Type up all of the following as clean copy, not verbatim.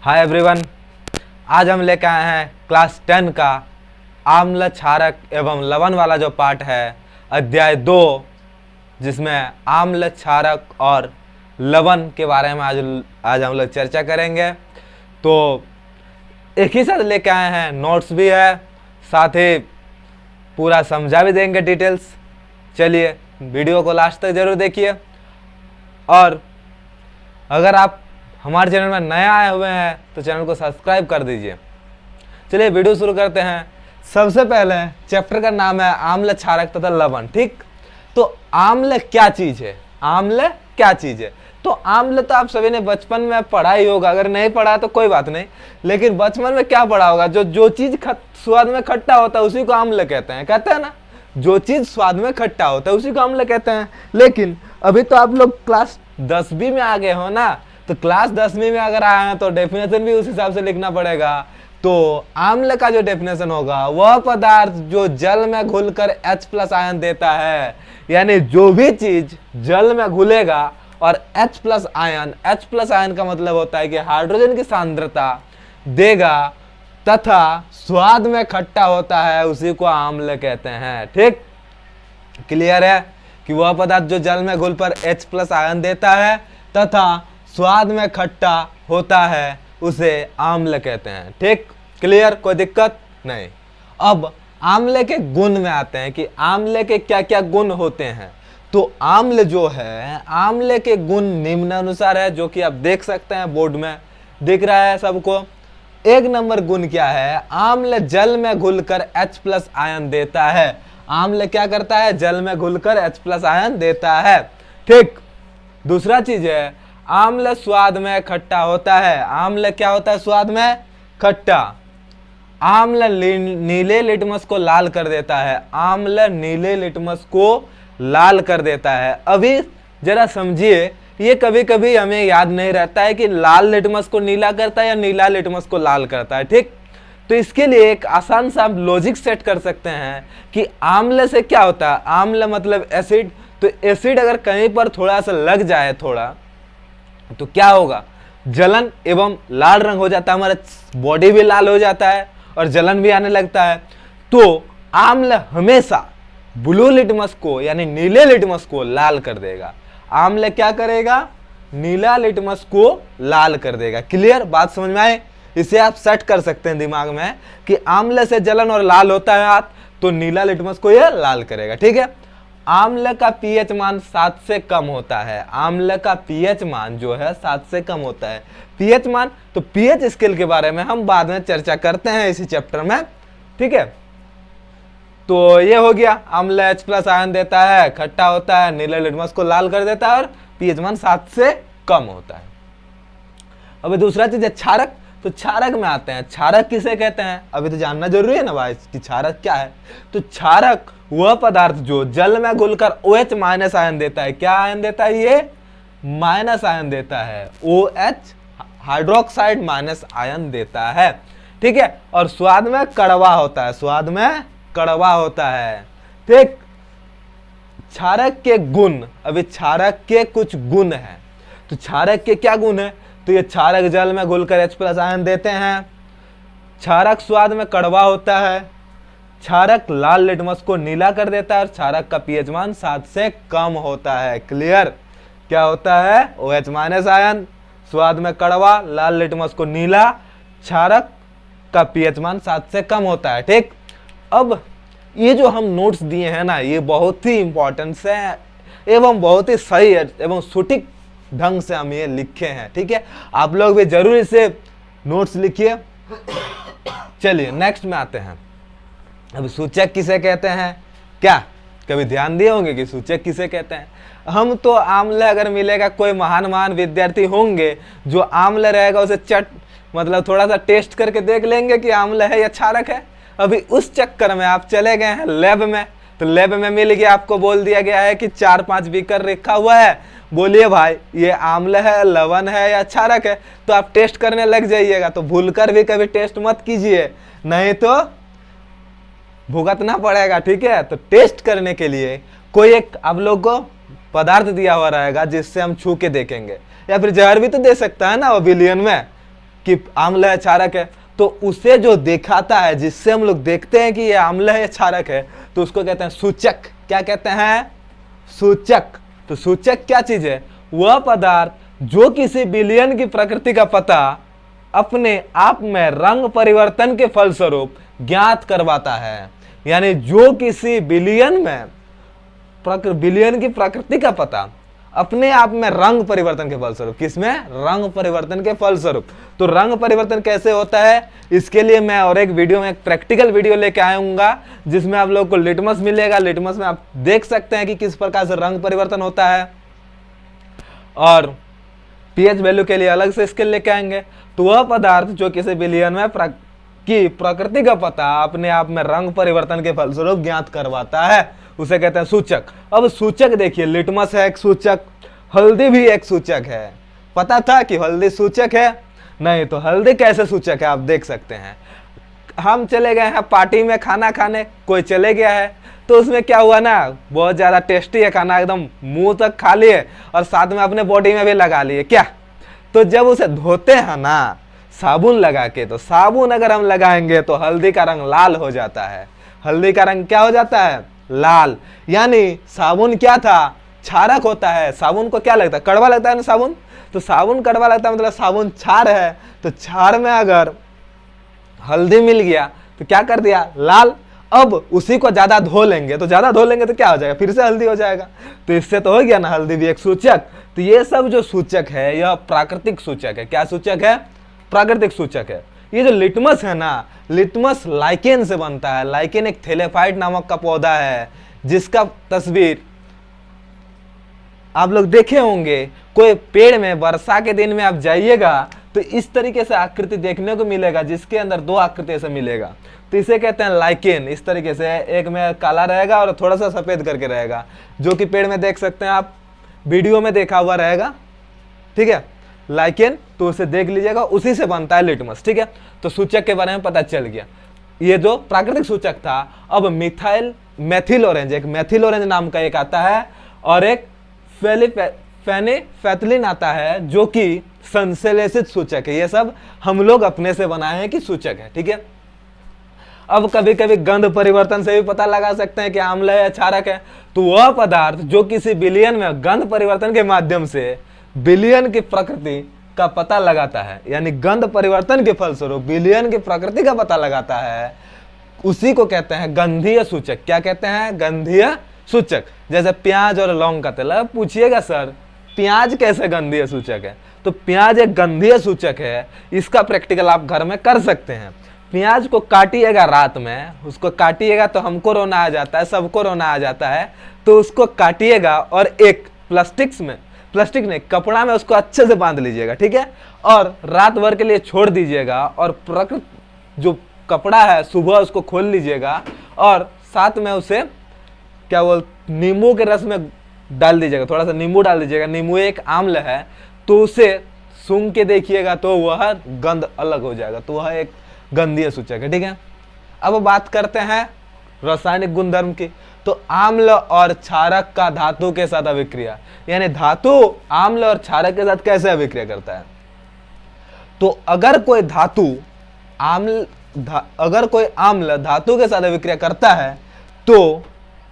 Hi everyone, आज हम लेकर आए हैं क्लास 10 का आम्ल क्षारक एवं लवण वाला जो पार्ट है अध्याय 2, जिसमें आम्ल क्षारक और लवण के बारे में आज हम लोग चर्चा करेंगे। तो एक ही साथ लेके आए हैं, नोट्स भी है, साथ ही पूरा समझा भी देंगे डिटेल्स। चलिए वीडियो को लास्ट तक जरूर देखिए, और अगर आप हमारे चैनल में नए आए हुए हैं तो चैनल को सब्सक्राइब कर दीजिए। चलिए वीडियो शुरू करते हैं। सबसे पहले चैप्टर का नाम है आम्ल क्षारक तथा लवण। ठीक, तो आम्ल क्या चीज है? आम्ल क्या चीज है? तो आम्ल तो आप सभी ने बचपन में पढ़ा ही होगा, अगर नहीं पढ़ा तो कोई बात नहीं, लेकिन बचपन में क्या पढ़ा होगा? जो चीज स्वाद में खट्टा होता है उसी को आम्ल कहते हैं ना। जो चीज स्वाद में खट्टा होता है उसी को आम्ल कहते हैं। लेकिन अभी तो आप लोग क्लास 10वीं में आ गए हो ना, तो क्लास 10वीं में अगर आए हैं तो डेफिनेशन भी उस हिसाब से लिखना पड़ेगा। तो आम्ल का जो डेफिनेशन होगा, वह पदार्थ जो जल में घुलकर H+ आयन देता है, यानी जो भी चीज जल में घुलेगा और H+ आयन का मतलब होता है कि हाइड्रोजन की सांद्रता देगा तथा स्वाद में खट्टा होता है, उसी को आम्ल कहते हैं। ठीक, क्लियर है कि वह पदार्थ जो जल में घुल पर H+ आयन देता है तथा स्वाद में खट्टा होता है, उसे आम्ल कहते हैं। ठीक, क्लियर, कोई दिक्कत नहीं। अब आम्ल के गुण में आते हैं कि आम्ल के क्या क्या गुण होते हैं। तो आम्ल जो है, आम्ल के गुण निम्नानुसार है, जो कि आप देख सकते हैं बोर्ड में दिख रहा है सबको। 1 नंबर गुण क्या है? आम्ल जल में घुलकर H+ आयन देता है। आम्ल क्या करता है? जल में घुलकर H+ आयन देता है। ठीक, दूसरा चीज है आम्ल स्वाद में खट्टा होता है। आम्ल क्या होता है? स्वाद में खट्टा। आम्ल नीले लिटमस को लाल कर देता है। आम्ल नीले लिटमस को लाल कर देता है। अभी जरा समझिए, ये कभी कभी हमें याद नहीं रहता है कि लाल लिटमस को नीला करता है या नीला लिटमस को लाल करता है। ठीक, तो इसके लिए एक आसान सा लॉजिक सेट कर सकते हैं कि आम्ल से क्या होता है? आम्ल मतलब एसिड। तो एसिड अगर कहीं पर थोड़ा सा लग जाए तो क्या होगा? जलन एवं लाल रंग हो जाता है, हमारा बॉडी भी लाल हो जाता है और जलन भी आने लगता है। तो आम्ल हमेशा ब्लू लिटमस को यानी नीले लिटमस को लाल कर देगा। आम्ल क्या करेगा? नीला लिटमस को लाल कर देगा। क्लियर, बात समझ में आए? इसे आप सेट कर सकते हैं दिमाग में कि आम्ल से जलन और लाल होता है हाथ, तो नीला लिटमस को यह लाल करेगा। ठीक है। आम्ल का पीएच मान 7 से कम होता है। आम्ल का पीएच मान जो है 7 से कम होता है। पीएच मान, तो पीएच स्केल के बारे में हम बाद में चर्चा करते हैं इसी चैप्टर में। ठीक है, तो ये हो गया, आम्ल H+ आयन देता है, खट्टा होता है, नीले लिटमस को लाल कर देता है और पीएच मान 7 से कम होता है। अब दूसरा चीज है क्षारक। तो क्षारक में आते हैं। क्षारक किसे कहते हैं? अभी तो जानना जरूरी है ना भाई कि क्षारक क्या है। तो क्षारक वह पदार्थ जो जल में घुलकर OH- आयन देता है। क्या आयन देता है? ये माइनस आयन देता है। OH हाइड्रोक्साइड माइनस आयन देता है। ठीक है, और स्वाद में कड़वा होता है। स्वाद में कड़वा होता है। ठीक, क्षारक के गुण, अभी क्षारक के कुछ गुण हैं। तो क्षारक के क्या गुण है? तो ये क्षारक जल में घुलकर H+ आयन देते हैं। क्षारक स्वाद में कड़वा होता है। क्षारक लाल लिटमस को नीला कर देता है और क्षारक का पीएच मान 7 से कम होता है। क्लियर, क्या होता है? OH- आयन, स्वाद में कड़वा, लाल लिटमस को नीला, क्षारक का पीएच मान 7 से कम होता है। ठीक, अब ये जो हम नोट्स दिए हैं ना, ये बहुत ही इंपॉर्टेंट है एवं बहुत ही सही है एवं सटीक ढंग से हम ये लिखे हैं। ठीक है, आप लोग भी जरूर इसे नोट्स लिखिए। चलिए नेक्स्ट में आते हैं। अब सूचक किसे कहते हैं? क्या कभी ध्यान दिए होंगे कि सूचक किसे कहते हैं? हम तो आम्ल अगर मिलेगा, कोई महान विद्यार्थी होंगे जो आम्ल रहेगा उसे मतलब थोड़ा सा टेस्ट करके देख लेंगे कि आम्ल है या क्षारक है। अभी उस चक्कर में आप चले गए हैं लैब में, तो लैब में मिल गया, आपको बोल दिया गया है कि 4-5 बीकर रखा हुआ है, बोलिए भाई ये आम्ल है, लवण है या क्षारक है। तो आप टेस्ट करने लग जाइएगा। तो भूलकर भी कभी टेस्ट मत कीजिए, नहीं तो भुगतना पड़ेगा। ठीक है, तो टेस्ट करने के लिए कोई एक आप लोग को पदार्थ दिया हुआ रहेगा जिससे हम छू के देखेंगे, या फिर जहर भी तो दे सकता है ना वो विलियन में। कि आम्ल है क्षारक है, तो उसे जो दिखाता है, जिससे हम लोग देखते हैं कि ये आम्ल है क्षारक है, तो उसको कहते हैं सूचक। क्या कहते हैं? सूचक। तो सूचक क्या चीज है? वह पदार्थ जो किसी विलयन की प्रकृति का पता अपने आप में रंग परिवर्तन के फलस्वरूप ज्ञात करवाता है। यानी जो किसी विलयन में विलयन की प्रकृति का पता अपने आप में रंग परिवर्तन के फलस्वरूप, किसमें? रंग परिवर्तन के फलस्वरूप। तो रंग परिवर्तन कैसे होता है, इसके लिए मैं और एक वीडियो में एक प्रैक्टिकल वीडियो लेके आऊंगा, जिसमें आप लोगों को लिटमस मिलेगा। लिटमस में आप देख सकते हैं कि किस प्रकार से रंग परिवर्तन होता है, और पीएच वैल्यू के लिए अलग से स्केल लेके आएंगे। तो वह पदार्थ जो किसी विलयन में की प्रकृति का पता अपने आप में रंग परिवर्तन के फलस्वरूप ज्ञात करवाता है, उसे कहते हैं सूचक। अब सूचक देखिए, लिटमस है एक सूचक, हल्दी भी एक सूचक है। पता था कि हल्दी सूचक है? नहीं। तो हल्दी कैसे सूचक है आप देख सकते हैं। हम चले गए हैं पार्टी में खाना खाने, कोई चले गया है, तो उसमें क्या हुआ ना, बहुत ज्यादा टेस्टी है खाना, एकदम मुंह तक खा लिए और साथ में अपने बॉडी में भी लगा लिए क्या। तो जब उसे धोते हैं ना साबुन लगा के, तो साबुन अगर हम लगाएंगे तो हल्दी का रंग लाल हो जाता है। हल्दी का रंग क्या हो जाता है? लाल। यानी साबुन क्या था? क्षारक होता है। साबुन को क्या लगता है? कड़वा लगता है ना साबुन। तो साबुन कड़वा लगता है मतलब साबुन क्षार है। तो क्षार में अगर हल्दी मिल गया तो क्या कर दिया? लाल। अब उसी को ज्यादा धो लेंगे, तो ज्यादा धो लेंगे तो क्या हो जाएगा? फिर से हल्दी हो जाएगा। तो इससे तो हो गया ना, हल्दी भी एक सूचक। तो ये सब जो सूचक है यह प्राकृतिक सूचक है। क्या सूचक है? प्राकृतिक सूचक है। ये जो लिटमस है ना, लिटमस लाइकेन से बनता है। लाइकेन एक थैलेफाइट नामक का पौधा है, जिसका तस्वीर आप लोग देखे होंगे। कोई पेड़ में वर्षा के दिन में आप जाइएगा तो इस तरीके से आकृति देखने को मिलेगा, जिसके अंदर दो आकृति ऐसे मिलेगा। तो इसे कहते हैं लाइकेन। इस तरीके से एक में काला रहेगा और थोड़ा सा सफेद करके रहेगा, जो कि पेड़ में देख सकते हैं आप, वीडियो में देखा हुआ रहेगा। ठीक है, लाइकेन। तो उसे देख लीजिएगा, उसी से बनता है लिटमस। ठीक है, तो सूचक के बारे में पता चल गया। ये जो प्राकृतिक सूचक था। अब मेथिल ऑरेंज, एक मेथिल ऑरेंज नाम का एक आता है, और एक फेनिफेथलिन आता है, जो कि संश्लेषित सूचक है। ये सब हम लोग अपने से बनाए हैं कि सूचक है। ठीक है, अब कभी कभी गंध परिवर्तन से भी पता लगा सकते हैं कि आम्ल है या क्षारक है। तो वह पदार्थ जो किसी विलयन में गंध परिवर्तन के माध्यम से विलयन की प्रकृति का पता लगाता है, यानी गंध परिवर्तन के फलस्वरूप विलयन की प्रकृति का पता लगाता है, उसी को कहते हैं गंधीय सूचक। क्या कहते हैं? गंधीय सूचक। जैसे प्याज और लौंग का तेल। अब पूछिएगा सर प्याज कैसे गंधीय सूचक है? तो प्याज एक गंधीय सूचक है। इसका प्रैक्टिकल आप घर में कर सकते हैं। प्याज को काटिएगा रात में, उसको काटिएगा तो हमको रोना आ जाता है, सबको रोना आ जाता है। तो उसको काटिएगा और एक प्लास्टिक ने कपड़ा में उसको अच्छे से बांध लीजिएगा। ठीक है, और रात भर के लिए छोड़ दीजिएगा, और प्रकृति जो कपड़ा है सुबह उसको खोल लीजिएगा, और साथ में उसे क्या नींबू के रस में डाल दीजिएगा, थोड़ा सा नींबू डाल दीजिएगा। नींबू एक आम्ल है, तो उसे सूंघ के देखिएगा तो वह गंध अलग हो जाएगा। तो वह एक गंधीय सूचक है। ठीक है, अब बात करते हैं रासायनिक गुणधर्म की। तो आम्ल और क्षारक का धातु के साथ अभिक्रिया, यानी धातु आम्ल और क्षारक के साथ कैसे अभिक्रिया करता है। तो अगर कोई आम्ल धातु के साथ अभिक्रिया करता है तो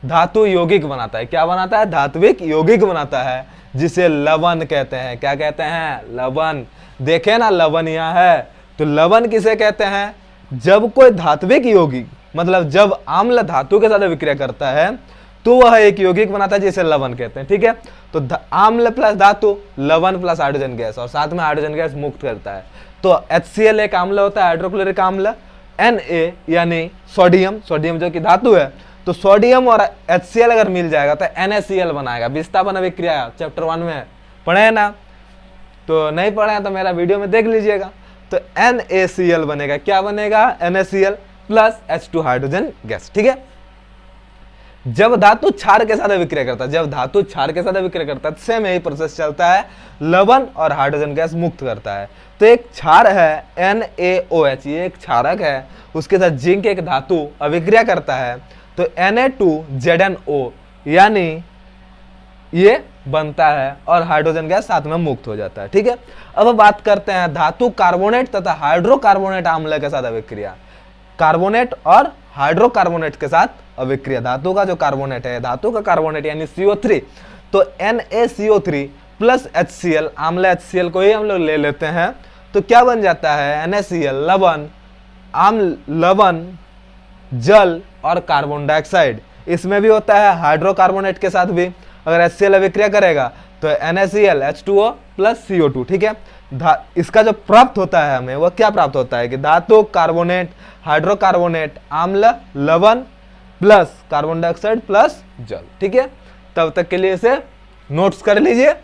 धातु यौगिक बनाता है। क्या बनाता है? धात्विक यौगिक बनाता है, जिसे लवण कहते हैं। क्या कहते हैं? लवण। देखे ना, लवण यहाँ है। तो लवण किसे कहते हैं? जब कोई धात्विक यौगिक, मतलब जब आम्ल धातु के साथ अभिक्रिया करता है तो वह एक यौगिक बनाता है, जिसे लवण कहते हैं। ठीक है, तो आम्ल प्लस धातु, लवण प्लस हाइड्रोजन गैस, और साथ में हाइड्रोजन गैस मुक्त करता है। तो HCl एक आम्ल होता है, हाइड्रोक्लोरिक अम्ल। Na यानी सोडियम जो कि धातु है, तो सोडियम और HCl अगर मिल जाएगा तो NaCl बनाएगा। विस्थापन अभिक्रिया चैप्टर 1 में पढ़े ना, तो नहीं पढ़े तो मेरा वीडियो में देख लीजिएगा। तो NaCl बनेगा। क्या बनेगा? NaCl plus H2 hydrogen gas. ठीक है, जब धातु क्षार के साथ अभिक्रिया करता है, सेम यही प्रोसेस चलता है, लवण और हाइड्रोजन गैस मुक्त करता है। तो एक क्षार है NaOH, ये एक क्षारक है, उसके साथ जिंक एक धातु अभिक्रिया करता है, तो Na2ZnO, यानी ये बनता है और हाइड्रोजन गैस साथ में मुक्त हो जाता है। ठीक है, अब बात करते हैं धातु कार्बोनेट तथा हाइड्रोकार्बोनेट आम्ल के साथ अभिक्रिया। कार्बोनेट और हाइड्रोकार्बोनेट के साथ अभिक्रिया, धातु का जो कार्बोनेट है, धातु का कार्बोनेट यानी CO3, तो NaCO3 प्लस HCl, आम्ल HCl को ही हम लोग ले लेते हैं, तो क्या बन जाता है NaCl, लवण, आम्ल, लवण, जल और कार्बन डाइऑक्साइड। इसमें भी होता है हाइड्रोकार्बोनेट के साथ भी, अगर HCl अभिक्रिया करेगा तो NaCl H2O प्लस CO2। ठीक है, इसका जो प्राप्त होता है हमें, वह क्या प्राप्त होता है कि धातु, कार्बोनेट, हाइड्रोकार्बोनेट, आम्ल, लवण प्लस कार्बन डाइऑक्साइड प्लस जल। ठीक है, तब तक के लिए इसे नोट्स कर लीजिए।